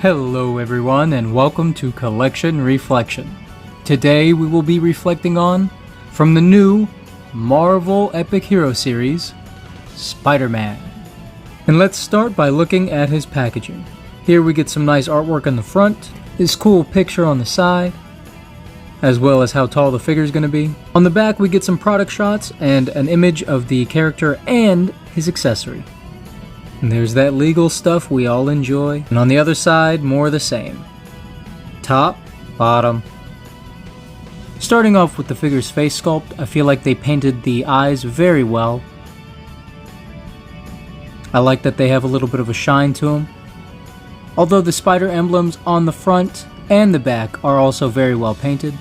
Hello everyone and welcome to Collection Reflection. Today we will be reflecting on, from the new Marvel Epic Hero series, Spider-Man. And let's start by looking at his packaging. Here we get some nice artwork on the front, this cool picture on the side, as well as how tall the figure is going to be. On the back we get some product shots and an image of the character and his accessory. And there's that legal stuff we all enjoy. And on the other side, more of the same. Top, bottom. Starting off with the figure's face sculpt, I feel like they painted the eyes very well. I like that they have a little bit of a shine to them. Although the spider emblems on the front and the back are also very well painted.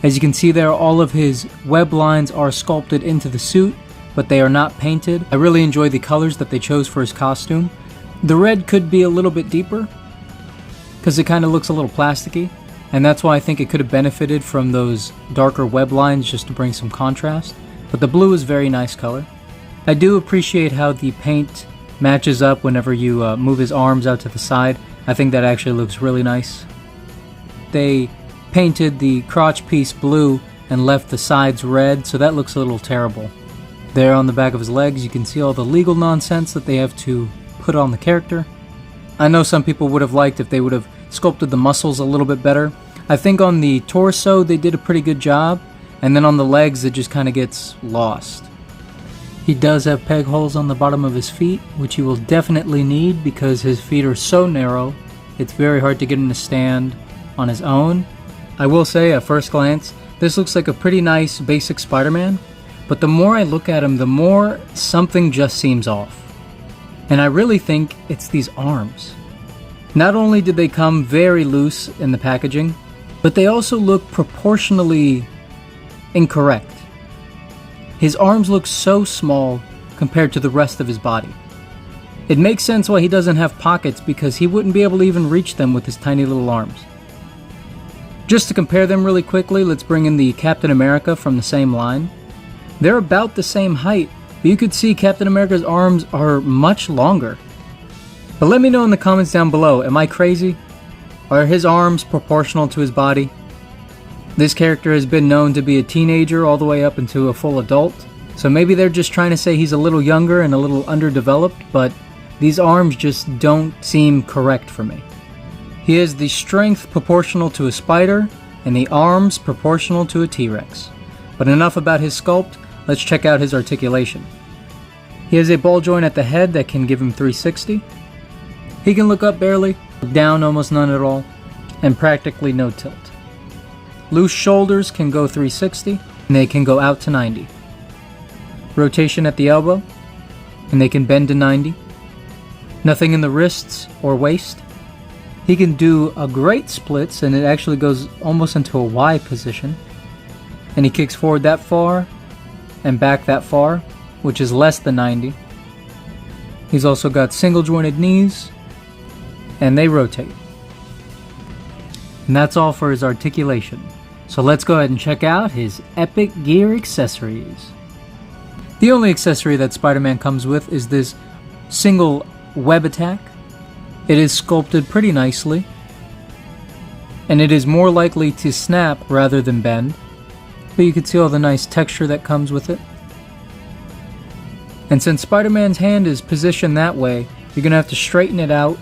As you can see there, all of his web lines are sculpted into the suit, but they are not painted. I really enjoy the colors that they chose for his costume. The red could be a little bit deeper, because it kind of looks a little plasticky, and that's why I think it could have benefited from those darker web lines just to bring some contrast. But the blue is a very nice color. I do appreciate how the paint matches up whenever you move his arms out to the side. I think that actually looks really nice. They painted the crotch piece blue and left the sides red, so that looks a little terrible. There on the back of his legs, you can see all the legal nonsense that they have to put on the character. I know some people would have liked if they would have sculpted the muscles a little bit better. I think on the torso they did a pretty good job, and then on the legs it just kind of gets lost. He does have peg holes on the bottom of his feet, which he will definitely need because his feet are so narrow, it's very hard to get him to stand on his own. I will say, at first glance, this looks like a pretty nice basic Spider-Man. But the more I look at him, the more something just seems off. And I really think it's these arms. Not only did they come very loose in the packaging, but they also look proportionally incorrect. His arms look so small compared to the rest of his body. It makes sense why he doesn't have pockets, because he wouldn't be able to even reach them with his tiny little arms. Just to compare them really quickly, let's bring in the Captain America from the same line. They're about the same height, but you could see Captain America's arms are much longer. But let me know in the comments down below, am I crazy? Are his arms proportional to his body? This character has been known to be a teenager all the way up into a full adult, so maybe they're just trying to say he's a little younger and a little underdeveloped, but these arms just don't seem correct for me. He has the strength proportional to a spider, and the arms proportional to a T-Rex. But enough about his sculpt. Let's check out his articulation. He has a ball joint at the head that can give him 360. He can look up barely, look down almost none at all, and practically no tilt. Loose shoulders can go 360, and they can go out to 90. Rotation at the elbow, and they can bend to 90. Nothing in the wrists or waist. He can do a great splits, and it actually goes almost into a Y position. And he kicks forward that far, and back that far, which is less than 90. He's also got single jointed knees, and they rotate. And that's all for his articulation. So let's go ahead and check out his epic gear accessories. The only accessory that Spider-Man comes with is this single web attack. It is sculpted pretty nicely, and it is more likely to snap rather than bend. But you can see all the nice texture that comes with it. And since Spider-Man's hand is positioned that way, you're going to have to straighten it out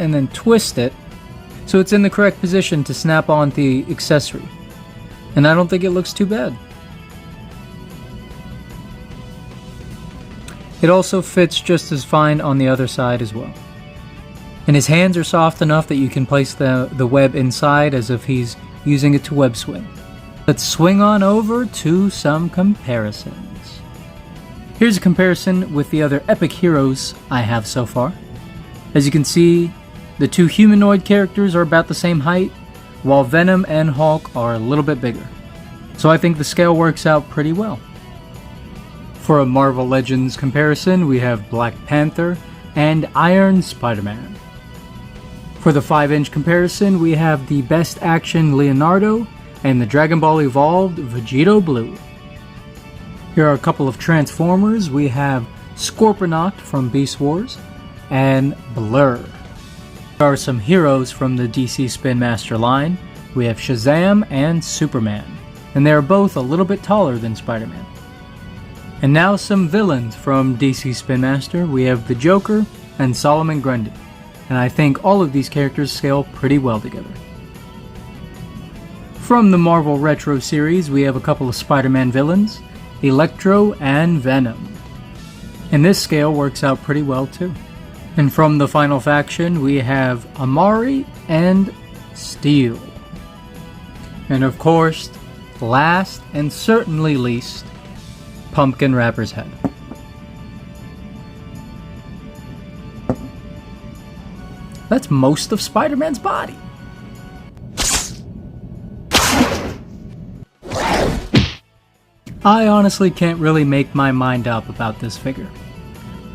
and then twist it so it's in the correct position to snap on the accessory. And I don't think it looks too bad. It also fits just as fine on the other side as well. And his hands are soft enough that you can place the web inside as if he's using it to web swing. Let's swing on over to some comparisons. Here's a comparison with the other epic heroes I have so far. As you can see, the two humanoid characters are about the same height, while Venom and Hulk are a little bit bigger. So I think the scale works out pretty well. For a Marvel Legends comparison, we have Black Panther and Iron Spider-Man. For the 5-inch comparison, we have the Best Action Leonardo and the Dragon Ball Evolved Vegito Blue. Here are a couple of Transformers. We have Scorponok from Beast Wars and Blur. There are some heroes from the DC Spin Master line. We have Shazam and Superman, and they are both a little bit taller than Spider-Man. And now some villains from DC Spin Master. We have the Joker and Solomon Grundy, and I think all of these characters scale pretty well together. From the Marvel Retro series, we have a couple of Spider-Man villains, Electro and Venom. And this scale works out pretty well too. And from the final faction, we have Amari and Steel. And of course, last and certainly least, Pumpkin Rapper's Head. That's most of Spider-Man's body. I honestly can't really make my mind up about this figure.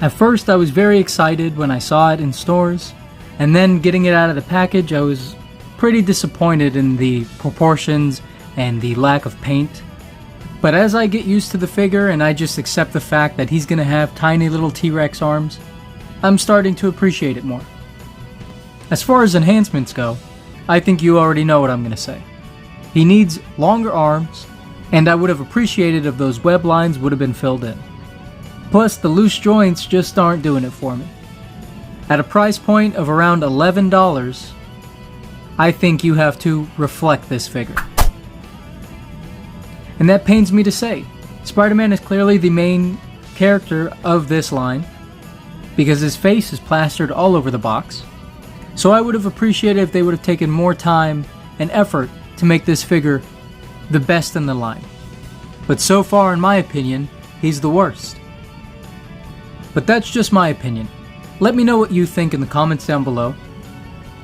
At first I was very excited when I saw it in stores, and then getting it out of the package I was pretty disappointed in the proportions and the lack of paint. But as I get used to the figure and I just accept the fact that he's gonna have tiny little T-Rex arms, I'm starting to appreciate it more. As far as enhancements go, I think you already know what I'm gonna say. He needs longer arms, and I would have appreciated if those web lines would have been filled in. Plus, the loose joints just aren't doing it for me. At a price point of around $11, I think you have to reflect this figure. And that pains me to say. Spider-Man is clearly the main character of this line, because his face is plastered all over the box. So I would have appreciated if they would have taken more time and effort to make this figure the best in the line. But so far, in my opinion, he's the worst. But that's just my opinion. Let me know what you think in the comments down below.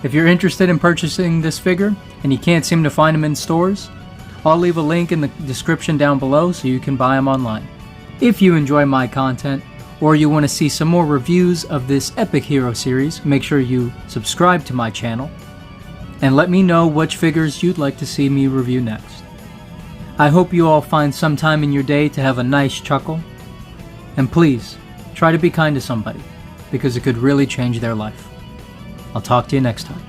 If you're interested in purchasing this figure and you can't seem to find them in stores, I'll leave a link in the description down below so you can buy them online. If you enjoy my content, or you want to see some more reviews of this epic hero series, make sure you subscribe to my channel, and let me know which figures you'd like to see me review next. I hope you all find some time in your day to have a nice chuckle, and please, try to be kind to somebody, because it could really change their life. I'll talk to you next time.